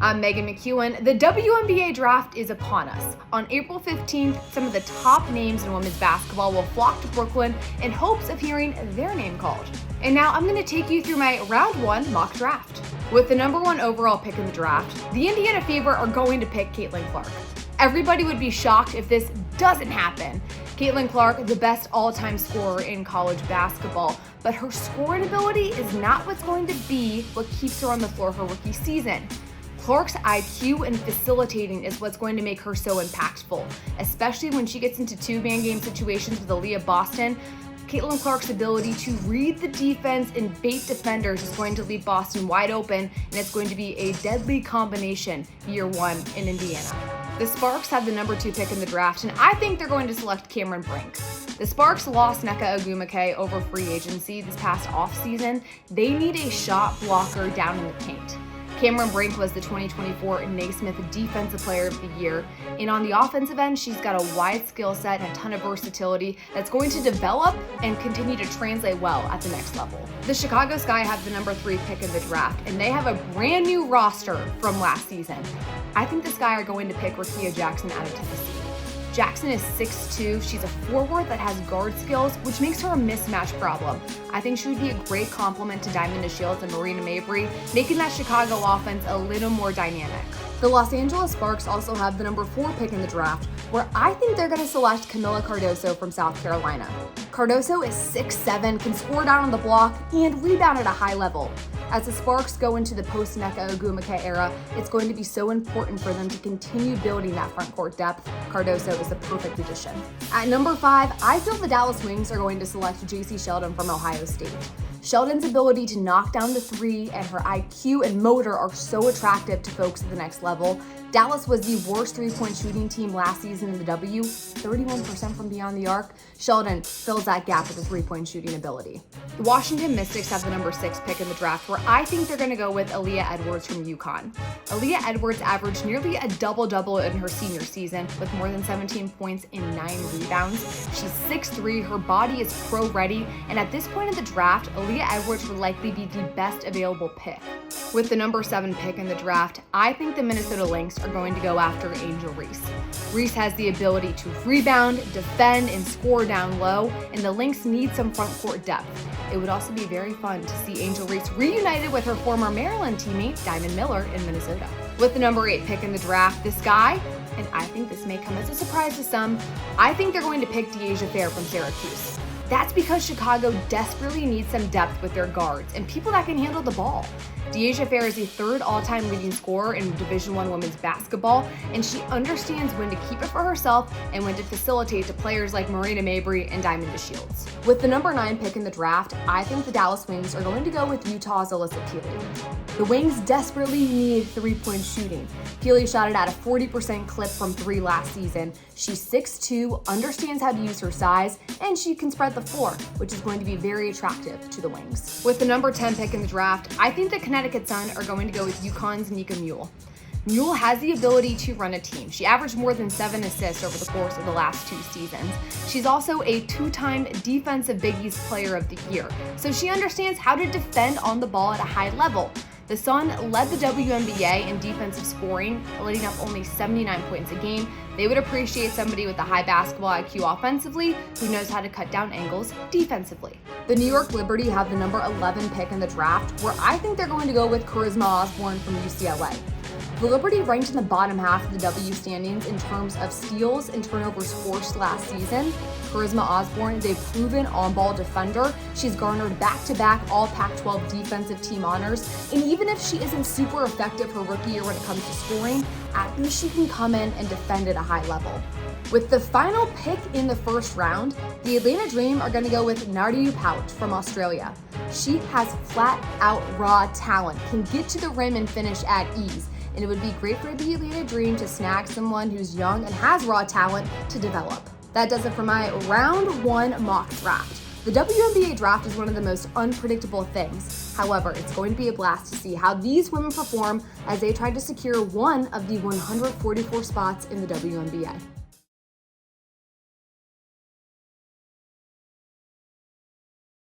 I'm Meghan McKeown. The WNBA draft is upon us. On April 15th, some of the top names in women's basketball will flock to Brooklyn in hopes of hearing their name called. And now I'm going to take you through my round one mock draft. With the number one overall pick in the draft, the Indiana Fever are going to pick Caitlin Clark. Everybody would be shocked if this doesn't happen. Caitlin Clark, the best all-time scorer in college basketball, but her scoring ability is not what's going to be what keeps her on the floor her rookie season. Clark's IQ and facilitating is what's going to make her so impactful, especially when she gets into two-man game situations with Aaliyah Boston. Caitlin Clark's ability to read the defense and bait defenders is going to leave Boston wide open, and it's going to be a deadly combination year one in Indiana. The Sparks have the number 2 pick in the draft, and I think they're going to select Cameron Brink. The Sparks lost Nneka Ogwumike over free agency this past offseason. They need a shot blocker down in the paint. Cameron Brink was the 2024 Naismith Defensive Player of the Year, and on the offensive end, she's got a wide skill set and a ton of versatility that's going to develop and continue to translate well at the next level. The Chicago Sky have the number 3 pick in the draft, and they have a brand new roster from last season. I think the Sky are going to pick Rickea Jackson out of Tennessee. Jackson is 6'2", she's a forward that has guard skills, which makes her a mismatch problem. I think she would be a great complement to Diamond DeShields and Marina Mabrey, making that Chicago offense a little more dynamic. The Los Angeles Sparks also have the number 4 pick in the draft, where I think they're going to select Kamilla Cardoso from South Carolina. Cardoso is 6'7", can score down on the block, and rebound at a high level. As the Sparks go into the post-Nneka Ogwumike era, it's going to be so important for them to continue building that front court depth. Cardoso is the perfect addition. At number 5, I feel the Dallas Wings are going to select J.C. Sheldon from Ohio State. Sheldon's ability to knock down the three and her IQ and motor are so attractive to folks at the next level. Dallas was the worst three-point shooting team last season in the W, 31% from beyond the arc. Sheldon fills that gap with a three-point shooting ability. The Washington Mystics have the number 6 pick in the draft, where I think they're going to go with Aaliyah Edwards from UConn. Aaliyah Edwards averaged nearly a double-double in her senior season with more than 17 points and 9 rebounds. She's 6'3", her body is pro-ready, and at this point in the draft, Aaliyah Edwards would likely be the best available pick. With the number 7 pick in the draft, I think the Minnesota Lynx are going to go after Angel Reese. Reese has the ability to rebound, defend, and score down low, and the Lynx need some front court depth. It would also be very fun to see Angel Reese reunited with her former Maryland teammate, Diamond Miller, in Minnesota. With the number 8 pick in the draft, this guy, and I think this may come as a surprise to some, I think they're going to pick De'Asia Fair from Syracuse. That's because Chicago desperately needs some depth with their guards and people that can handle the ball. De'Asia Fair is the 3rd all-time leading scorer in Division I women's basketball, and she understands when to keep it for herself and when to facilitate to players like Marina Mabrey and Diamond DeShields. With the number 9 pick in the draft, I think the Dallas Wings are going to go with Utah's Alyssa Peely. The Wings desperately need three-point shooting. Peely shot it at a 40% clip from 3 last season. She's 6'2", understands how to use her size, and she can spread the floor, which is going to be very attractive to the Wings. With the number 10 pick in the draft, I think the Connecticut Sun are going to go with UConn's Nika Mule. Mule has the ability to run a team. She averaged more than 7 assists over the course of the last 2 seasons. She's also a 2-time Defensive Big East Player of the Year, so she understands how to defend on the ball at a high level. The Sun led the WNBA in defensive scoring, letting up only 79 points a game. They would appreciate somebody with a high basketball IQ offensively who knows how to cut down angles defensively. The New York Liberty have the number 11 pick in the draft, where I think they're going to go with Charisma Osborne from UCLA. The Liberty ranked in the bottom half of the W standings in terms of steals and turnovers forced last season. Charisma Osborne is a proven on-ball defender. She's garnered back-to-back all Pac-12 defensive team honors, and even if she isn't super effective her rookie year when it comes to scoring, at least she can come in and defend at a high level. With the final pick in the first round, the Atlanta Dream are going to go with Nardiu Pout from Australia. She has flat-out raw talent, can get to the rim and finish at ease, and it would be great for the Atlanta Dream to snag someone who's young and has raw talent to develop. That does it for my round 1 mock draft. The WNBA draft is one of the most unpredictable things. However, it's going to be a blast to see how these women perform as they try to secure one of the 144 spots in the WNBA.